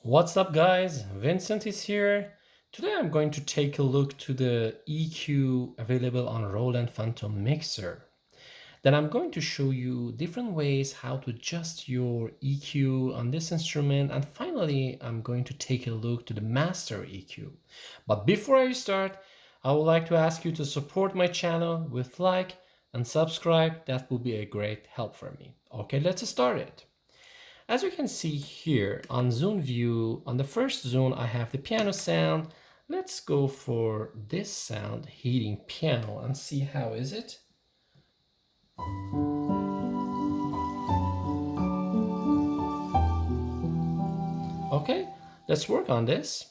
What's up guys, Vincent is here. Today I'm going to take a look to the EQ available on Roland Fantom mixer. Then I'm going to show you different ways how to adjust your EQ on this instrument, and finally I'm going to take a look to the master EQ. But before I start, I would like to ask you to support my channel with like and subscribe. That will be a great help for me. Okay, let's start it. As you can see here on zone view, on the first zone I have the piano sound. Let's go for this sound, heating piano, and see how is it. Okay, let's work on this.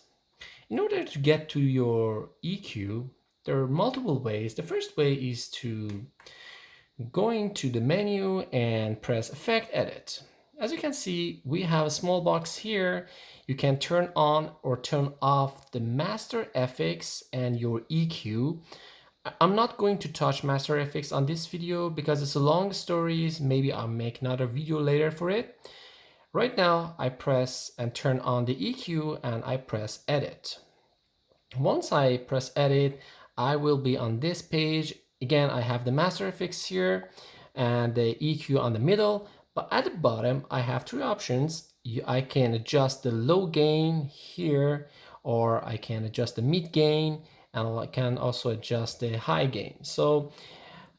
In order to get to your EQ, there are multiple ways. The first way is to going to the menu and press Effect Edit. As you can see, we have a small box here. You can turn on or turn off the Master FX and your EQ. I'm not going to touch Master FX on this video because it's a long story. Maybe I'll make another video later for it. Right now, I press and turn on the EQ and I press Edit. Once I press Edit, I will be on this page. Again, I have the Master FX here and the EQ on the middle. But at the bottom, I have three options. I can adjust the low gain here, or I can adjust the mid gain, and I can also adjust the high gain. So,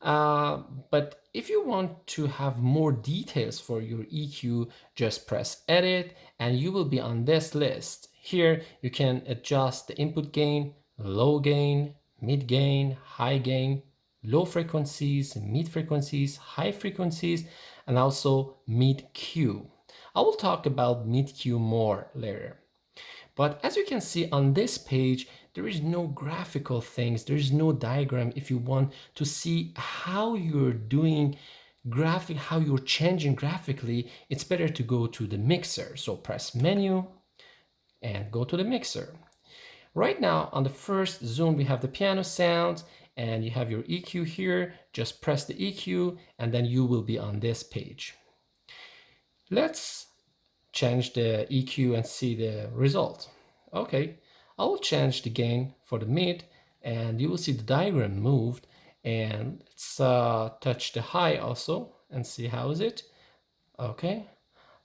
but if you want to have more details for your EQ, just press Edit, and you will be on this list. Here, you can adjust the input gain, low gain, mid gain, high gain, low frequencies, mid frequencies, high frequencies, and also mid Q. I will talk about mid Q more later. But as you can see on this page, there is no graphical things, there is no diagram. If you want to see how you're doing how you're changing graphically, it's better to go to the mixer. So press menu and go to the mixer. Right now on the first zone, we have the piano sounds and you have your EQ here. Just press the EQ and then you will be on this page. Let's change the EQ and see the result. Okay, I will change the gain for the mid and you will see the diagram moved, and let's touch the high also and see how is it. Okay,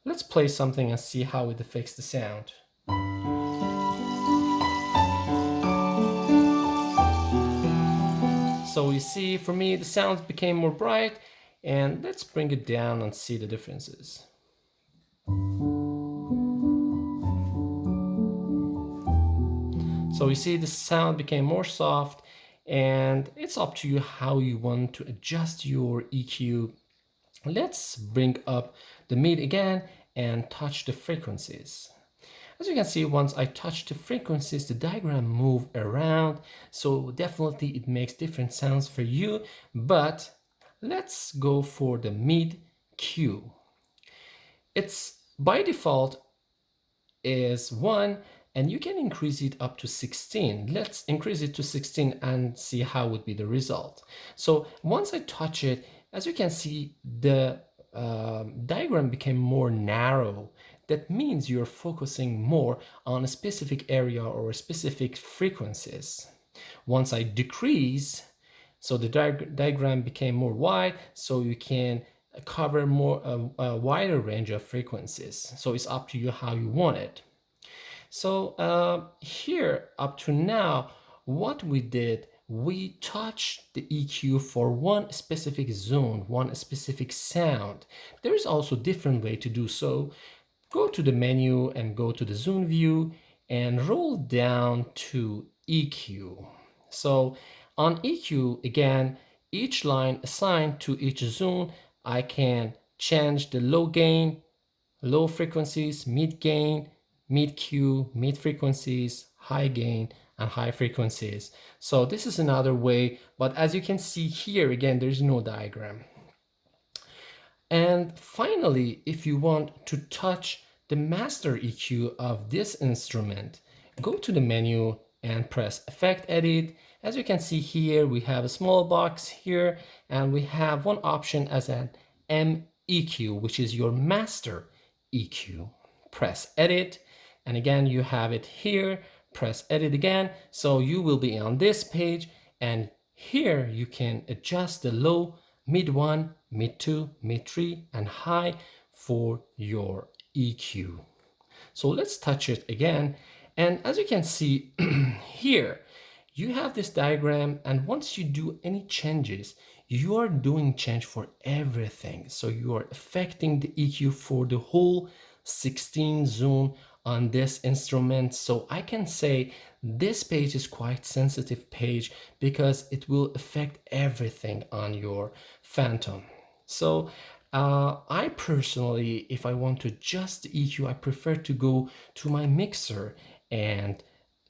let's play something and see how it affects the sound. So you see, for me, the sounds became more bright, and let's bring it down and see the differences. So you see the sound became more soft, and it's up to you how you want to adjust your EQ. Let's bring up the mid again and touch the frequencies. As you can see, once I touch the frequencies, the diagram move around. So definitely it makes different sounds for you, but let's go for the mid Q. It's by default is 1, and you can increase it up to 16. Let's increase it to 16 and see how would be the result. So once I touch it, as you can see, the diagram became more narrow. That means you're focusing more on a specific area or specific frequencies. Once I decrease, so the diagram became more wide, so you can cover more a wider range of frequencies. So it's up to you how you want it. So here up to now, what we did, we touched the EQ for one specific zone, one specific sound. There is also a different way to do so. Go to the menu and go to the zone view and roll down to EQ. So on EQ, again, each line assigned to each zone, I can change the low gain, low frequencies, mid gain, mid Q, mid frequencies, high gain, and high frequencies. So this is another way, but as you can see here, again, there's no diagram. And finally, if you want to touch the master EQ of this instrument, go to the menu and press Effect Edit. As you can see here, we have a small box here, and we have one option as an MEQ, which is your master EQ. Press Edit, And again, you have it here. Press edit again. So you will be on this page, and here you can adjust the low, mid 1, mid 2, mid 3, and high for your EQ. So let's touch it again. And as you can see here, you have this diagram, and once you do any changes, you are doing change for everything. So you are affecting the EQ for the whole 16 zone on this instrument. So I can say this page is quite sensitive page because it will affect everything on your Fantom. So I personally, if I want to adjust the EQ, I prefer to go to my mixer and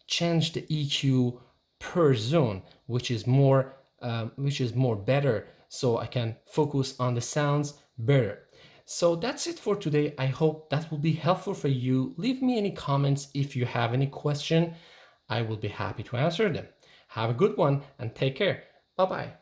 change the EQ per zone, which is more better, so I can focus on the sounds better. So that's it for today. I hope that will be helpful for you. Leave me any comments if you have any question. I will be happy to answer them. Have a good one and take care. Bye bye.